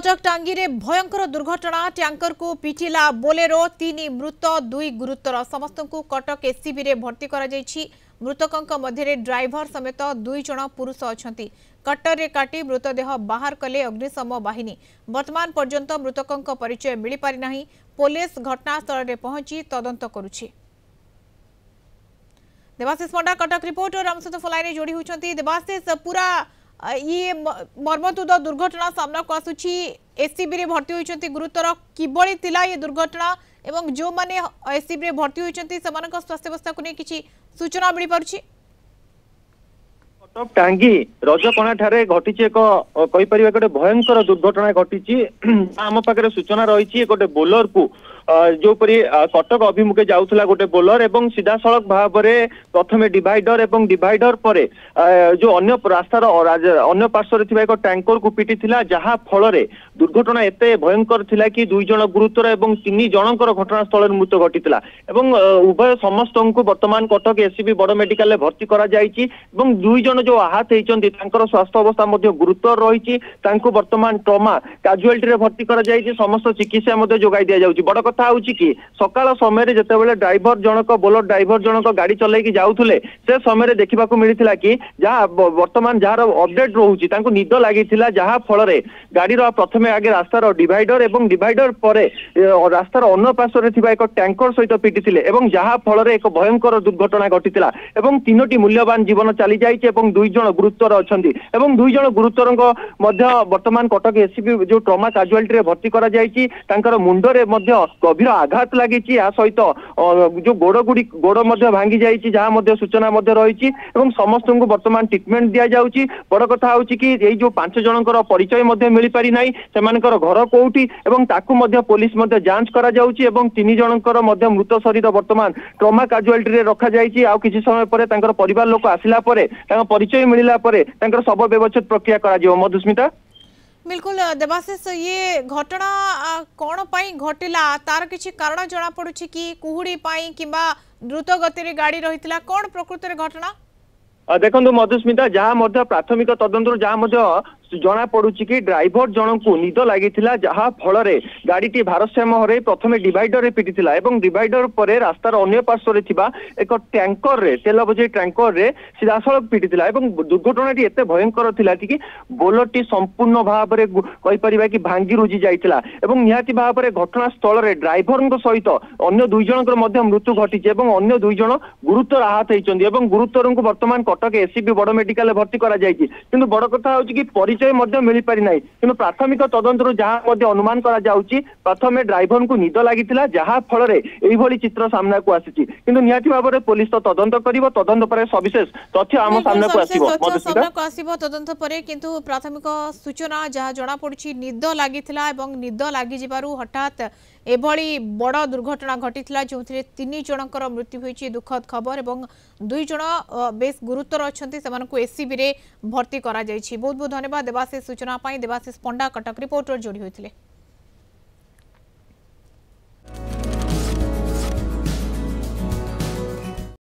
कटक टांगी रे भयंकर दुर्घटना टैंकर को पिटिला बोलेरो 3 मृत 2 गुरुतर समस्त को कटक एससीबी रे भर्ती करा जायछि। मृतकों मध्य ड्राइवर समेत 2 जन पुरुष अछंती। कट्टर रे काटी मृतदेह बाहर कले अग्निशम बाहिनी। वर्तमान पर्यंत मृतकों परिचय मिली पारि नाही। पुलिस घटनास्थल रे पहुंची तदंत करुछि। देवाशीष पंडा कटक रिपोर्टर आम सहित फलाइन जोड़ी होती। देवाशीष पूरा ये मर्मतुद दुर्घटना सामना को आसुची एससीबी रे भर्ती होइचंती गुरुतर किबळी तिला ये दुर्घटना एवं जो माने एससीबी रे भर्ती होइचंती समानक स्वास्थ्य अवस्था को नै किछि सूचना मिली पारुची। कटक टांगी रजकणा ठारे घटी एक कहि परिबा गोटे भयंकर दुर्घटना घटी। आम पाखरे सूचना रही गोटे बोलर को जोपरी कटक अभिमुखे जाउथला गोटे बोलर एवं सीधा सड़क भाव में प्रथमे डिवाइडर एवं डिवाइडर परे जो अन्य रास्तार अन्य पार्श्व एक टैंकर को पिटी जहा फल दुर्घटना एते भयंकर थिला कि 2 जन गुरुतर एवं 3 जनकर घटनास्थल मृत्यु घटी उभय समस्त को वर्तमान कटक एससीबी बड़ मेडिकल भर्ती करा जायछि एवं 2 जन जो आहत होइचंती तांकर स्वास्थ्य अवस्था मध्ये गुरुतर रही वर्तमान ट्रमा काजुआलिटी भर्ती करा जायछि। समस्त चिकित्सा मध्ये जोगाई दिया जाउछि। बड़ कथा होउछि कि सकाळ समय जेतेबेले ड्राइवर जनक बोलर ड्राइवर जनक गाड़ी चलैकी जाउथुले से समय देखा मिलता कि जहाँ वर्तमान जार अपडेट रोचे निद लगी जहाँ फल गाड़ी प्रथमे आगे रास्तार डिवाइडर एवं डिवाइडर पर रास्तार अन्य पार्श्व एक टैंकर सहित पिटी जहाँ फल एक भयंकर दुर्घटना घटी 3टी मूल्यवान जीवन चली जाइए 2 जन गुरुतर अच्छा 2 जन गुरुतर वर्तमान कटक एससीबी जो ट्रमा काजुआलिटी भर्ती करा जाइछि। तांकर मुंडरे गभीर आघात लगी सहित जो गोड़ भांगी जाइछि जहाँ सूचना रही समस्त को वर्तमान ट्रिटमेंट दि जाउछि। बड़ कथा होउछि कि ये जो 5 जनकर परिचय मिल पारि नाही सेमानकर घर कोउठी एवं ताकू पुलिस जांच करा जाउछि एवं 3 जनकर मृत शरीर वर्तमान ट्रमा काजुआलिटी रे रखा जाइछि। आ किछि समय परे तांकर परिवार लोक आसिला परे तांकर परिचय मिलिला परे तांकर शव व्यवच्छेद प्रक्रिया करा जिवो। मधुस्मिता बिल्कुल देवाशीष ये घटना कौन पाई घटिला तार किछि कारण जना पड़ुछि कि कुहुड़ी पाई किबा द्रुत गति रे गाड़ी रहितला कौन प्रकृति रे घटना देखो मधुस्मिता जहाँ प्राथमिक तदंतर जहाँ जना पड़ुछि कि ड्राइवर जन को निद लगी जहाँ फल गाड़ी भारसाम्य हर प्रथमे डिवाइडर रे पिटी डिवाइडर पर रास्तार अन्य पार्श्व एक टैंकर रे तेल बोझे टैंकर रे सीधा सड़क पिटी दुर्घटना एते भयंकर थिला कि बोलरटी संपूर्ण भाव में कहि परिबा कि भांगी रुजी जाइतिला एवं निहाती भाव में घटनास्थल रे ड्राइवर सहित अन्य 2 जनकर मृत्यु घटी अन्य 2 जन गुरुतर आहत होइचंदी एवं गुरुतर को वर्तमान कटक एससीबी बड़ मेडिकल भर्ती करा जाइछि। किंतु बड़ कथा होछि कि परिचय मिल पारि नाही किंतु प्राथमिक तदंतर जहाँ अनुमान करा जाउछि प्रथमे ड्राइवर को निद लगी जहाँ फल एभली चित्र सामना को आसी किंतु निहाती भाव में पुलिस तो तदंत करिवो तदंत पर सविशेष तथ्य आम सामना को आसीबो तदंत पर किंतु प्राथमिक सूचना जहाँ जना पड़ुछि निद लागिथिला एवं निद लागि जिबारु हठात एभली बड़ दुर्घटना घटिथिला जो 3 जनकर मृत्यु होइछि। दुखद खबर एवं 2 जन बेस गुरुतर अछंती सेमानकु एससीबी रे भर्ती करा जाइछि। बहुत बहुत धन्यवाद देवाशीष सूचना पाई। देवाशीष पंडा कटक रिपोर्टर जोड़ी होइथिले।